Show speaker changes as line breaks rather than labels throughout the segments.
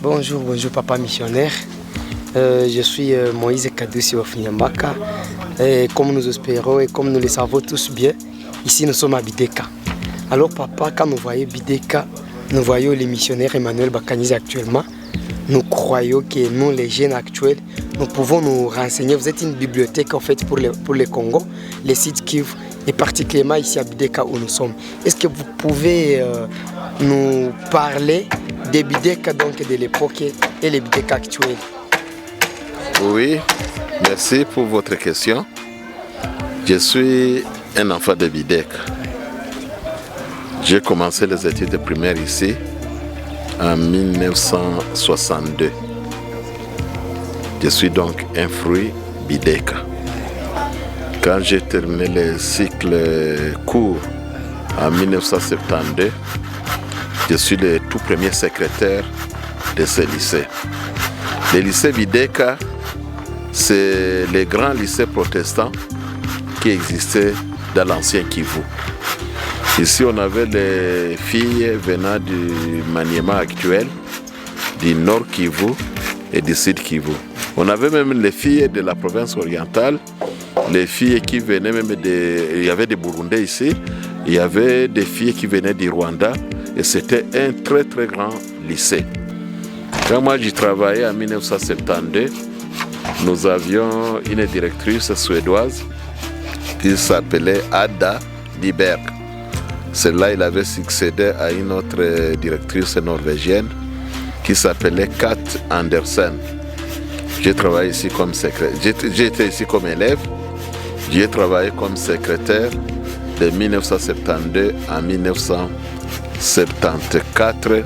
Bonjour, bonjour papa missionnaire. Je suis Moïse Kadussi Ofinyambaka. Comme nous espérons et comme nous le savons tous bien, ici nous sommes à Bideka. Alors papa, quand nous voyons Bideka, nous voyons les missionnaires Emmanuel Bakanize actuellement. Nous croyons que nous, les jeunes actuels, nous pouvons nous renseigner. Vous êtes une bibliothèque en fait pour le Congo, les sites Kivu, et particulièrement ici à Bideka où nous sommes. Est-ce que vous pouvez nous parler des Bideka donc de l'époque et les Bideka actuels?
Oui, merci pour votre question. Je suis un enfant de Bideka. J'ai commencé les études primaires ici en 1962. Je suis donc un fruit Bideka. Quand j'ai terminé le cycle court en 1972, je suis le tout premier secrétaire de ce lycée. Le lycée Bideka, c'est le grand lycée protestant qui existait dans l'ancien Kivu. Ici, on avait les filles venant du Maniema actuel, du Nord Kivu et du Sud Kivu. On avait même les filles de la province orientale, les filles qui venaient même il y avait des Burundais ici, il y avait des filles qui venaient du Rwanda et c'était un très très grand lycée. Quand moi j'y travaillais en 1972, nous avions une directrice suédoise qui s'appelait Ada Liberg. Celle-là, il avait succédé à une autre directrice norvégienne qui s'appelait Kat Andersen. J'ai travaillé ici comme secrétaire. J'étais ici comme élève. J'ai travaillé comme secrétaire de 1972 à 1974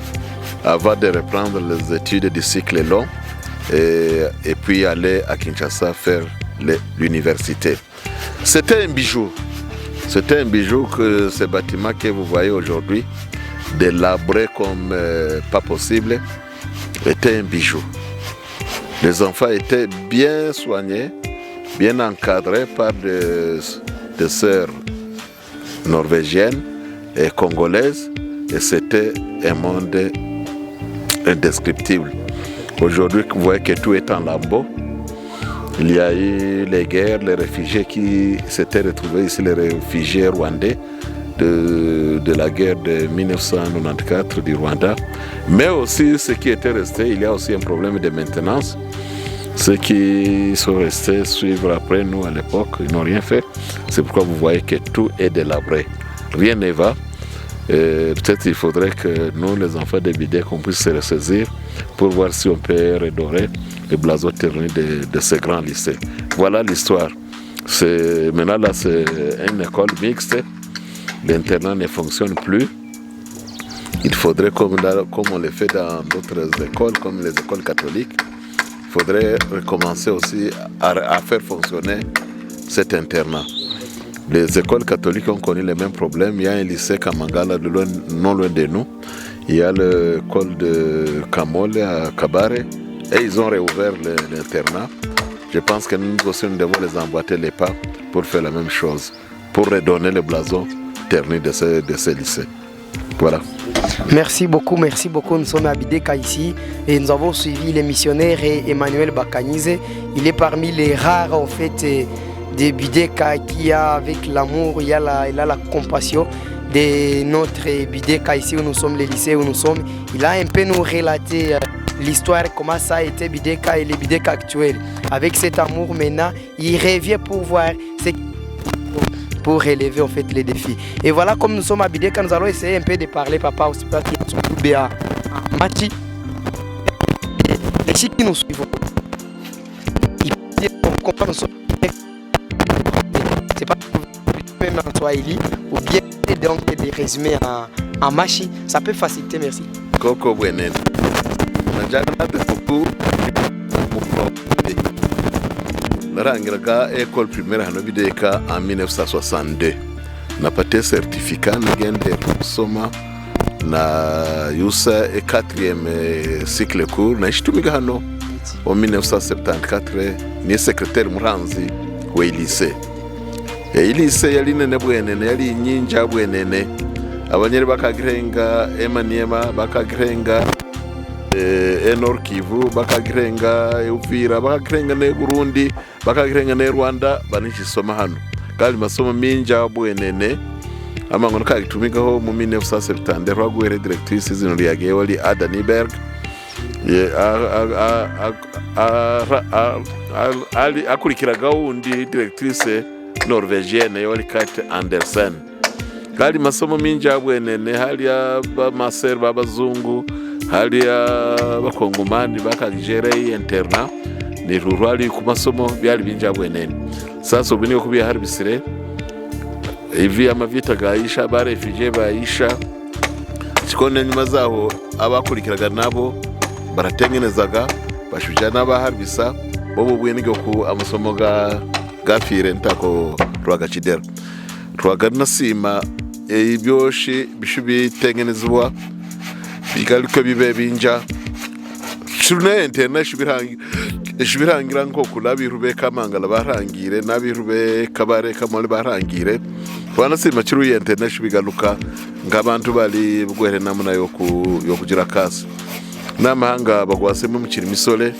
avant de reprendre les études du cycle long et puis aller à Kinshasa faire l'université. C'était un bijou. C'était un bijou que ce bâtiment que vous voyez aujourd'hui, délabré comme pas possible, était un bijou. Les enfants étaient bien soignés, bien encadrés par des sœurs norvégiennes et congolaises, et c'était un monde indescriptible. Aujourd'hui, vous voyez que tout est en lambeaux. Il y a eu les guerres, les réfugiés qui s'étaient retrouvés ici, les réfugiés rwandais de la guerre de 1994 du Rwanda. Mais aussi, ceux qui étaient restés, il y a aussi un problème de maintenance. Ceux qui sont restés suivre après nous à l'époque, ils n'ont rien fait. C'est pourquoi vous voyez que tout est délabré. Rien ne va. Peut-être qu'il faudrait que nous, les enfants de Bideka, qu'on puisse se ressaisir pour voir si on peut redorer le blason terni de ce grand lycée. Voilà l'histoire. Maintenant, là, c'est une école mixte. L'internat ne fonctionne plus. Il faudrait, comme on le fait dans d'autres écoles, comme les écoles catholiques, il faudrait recommencer aussi à faire fonctionner cet internat. Les écoles catholiques ont connu les mêmes problèmes. Il y a un lycée Kamangala non loin de nous. Il y a l'école de Kamole à Kabare. Et ils ont réouvert l'internat. Je pense que nous aussi nous devons les emboîter les pas pour faire la même chose, pour redonner le blason terni de ce lycée. Voilà.
Merci beaucoup. Nous sommes à Bideka ici et nous avons suivi les missionnaires et Emmanuel Bakanize. Il est parmi les rares en fait de Bideka qui a avec l'amour, il a la compassion de notre Bideka ici où nous sommes, les lycées où nous sommes. Il a un peu nous relaté l'histoire, comment ça a été Bideka et les Bideka actuels. Avec cet amour maintenant, il revient pour voir pour relever en fait les défis. Et voilà, comme nous sommes à Bideka, nous allons essayer un peu de parler, papa, aussi pas qui sont à Mati. Les chics qui nous suivent, ils comprennent c'est pas même en Swahili ou bien donc des résumés en machi, ça peut faciliter, merci.
Koko Bwenen. Narangiraga école primaire hano Bideka en 1962. Napate certificat nagende kusoma na yusa 4e cycle court na ishitumiga hano en 1974 ni secrétaire muranzi wa lycée. Lycée yali nene bwenene yali nyinja bwenene abanyeri bakagirenga Emaniema bakagirenga Nord Kivu bakagirenga Uvira bakagirenga ne Burundi bakagirenga ne Rwanda banishisoma hano kandi masomo minja bwenene amangono kagitumigaho mu 1970 rwagwere directrice zino lyage wali Ada Niberg ali akurikiraga undi directrice norvégienne wali Kate Andersen kandi masomo minja bwenene haliya bamaser babazungu haliya bakongomani bakagijere interna ni rurali ku masomo byali binja bwenene sasa ubu niyo kubiya harbisire ivi amavita gaisha ba refugee baisha kikone nyuma zaho abakurikiraga nabo baratengenezaga bashujana n'abaharbisa bobo bwenige ku amasomo gafire ntako rwagakidera rwaganasima ibyoshi bishubi tengenezwa bigaruka bibe binja shune international birangira nko kulabirube kamangala barangire nabirube kabare kamole barangire banasima kiruye international bigaruka ngabantu bali bugwere namuna yo kugira kasi namahanga bagwasemo mukiri misole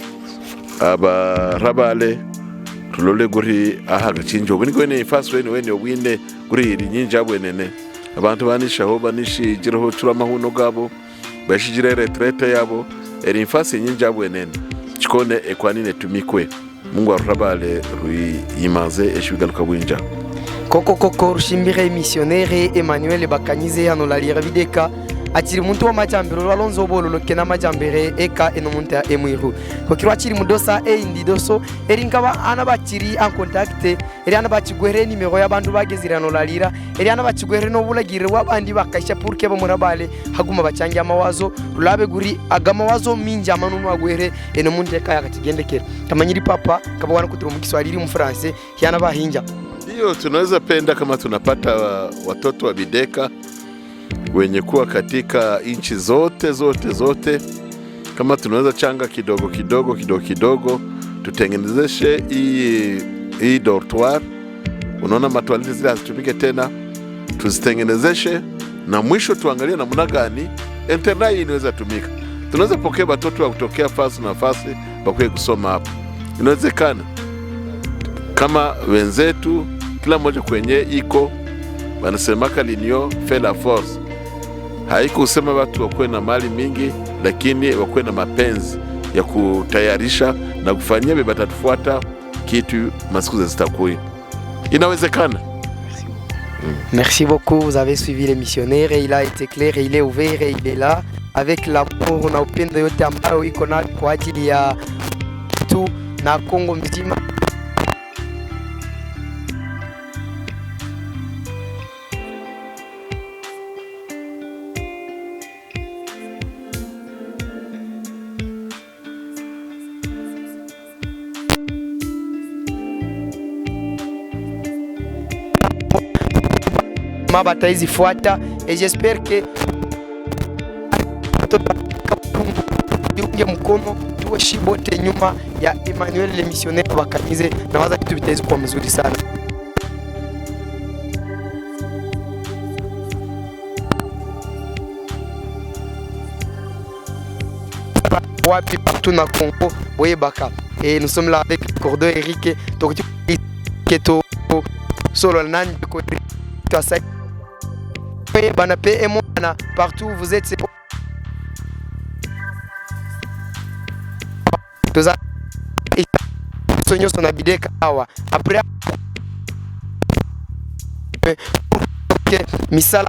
abarabale tulole guri ahaga cinjo buni kwene faswe wene wine guri iri nyinja bwenene abantu banishaho banishigiraho turamahuno gabo bashigire retraite yabo eri infasi nyinja bwenene chikone ekwanine tumikwe Mungu arabale ruyimaze eshigaluka bwinja
koko rushimbire missionnaire Emmanuel Bakanyize hano la lira videka atiri muntu wa majambere lwalonzo bololo kena majambere eka enomunta emwiru kokirwa akiri mudosa indidoso erinkaba ana bakiri en contact eri ana bakigwere nimero y'abantu bagezirano lalira eri ana bakigwere no bulagire wabandi bakasha purke bamurabale haguma bacyangira amawazo rulabe guri agamawazo minja amanunu agwere enomunta eka yakatigendekera kamanyiri papa kabwana kutira mu Kiswahili mu France yana bahinja
ndio tunaweza penda kama tunapata watoto wa bideka wenye kuwa katika inchi zote kama tunaweza changa kidogo tutengenezeshe hii dortoir unaona matoaleti zile hazitumike tena tuzitengenezeshe na mwisho tuangalie namna gani internet hii inaweza tumika tunaweza pokea watoto wa kutokea fasi na fasi bakwe kusoma hapa inawezekana kama wenzetu kila mmoja kwenye iko wanasemaka linio fait la force haiko usema watu wakwe na mali mingi lakini wakwe na mapenzi ya kutayarisha na kufanyia bebatatufuata kitu masiku zitakuya inawezekana.
Merci beaucoup, vous avez suivi les missionnaires et il a été clair et il est ouvert et il est là avec l'amour na upendo yote ambayo iko na kwa ajili ya tu na Kongo mzima. Bataille fuata et j'espère que mkono tuwe shibote nyuma ya Emmanuel le missionnaire Bakanyize na waza kitu bitaweza kuwa mzuri sana. Wapi partout na Congo Boyebaka et nous sommes là avec Cordo Eric Tokiti Keto solo nani ko ça banape emona partout où vous êtes c'est toza sonyo sona bideka awa après que misala